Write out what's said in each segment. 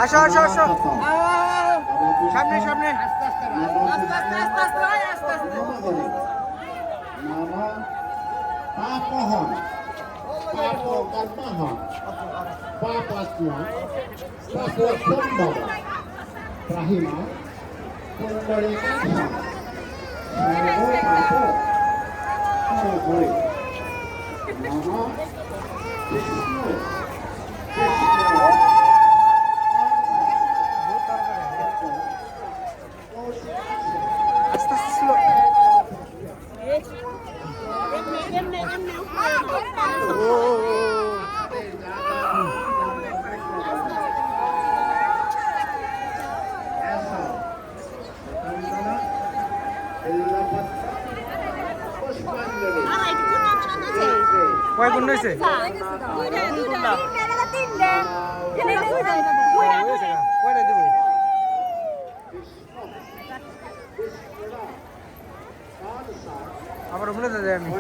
আসো আসো আসো সামনে সামনে Papohon, Papo Kalpahon, Papasnya, Papo Sumbawa, Prahima, Pundari Kalpahon, Sarvo Papo, Sarvoi, Nama, Vishnu, আস্তে আস্তে স্লো কয় গুণ হয়েছে কয়টা দিব আবার ভুলে যাই আমি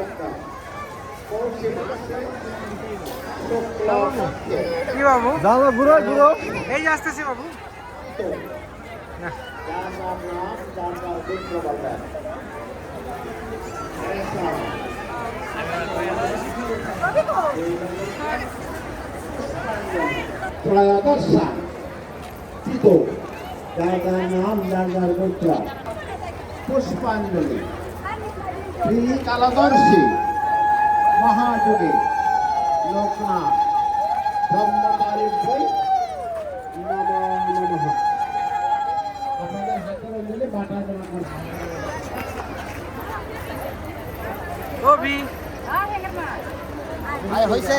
কি বাবু Jangan guru. এই যে আসতেছি বাবু না Prayadasa Tito Daganam Dangar Putra Puspanjali Sri Kaladarshi Mahajogi Loknath Brahmacari Bhai Namo Namaha আপনাদের হাতে মিলে বাটা দেওয়া করছে ও বি আয় হইছে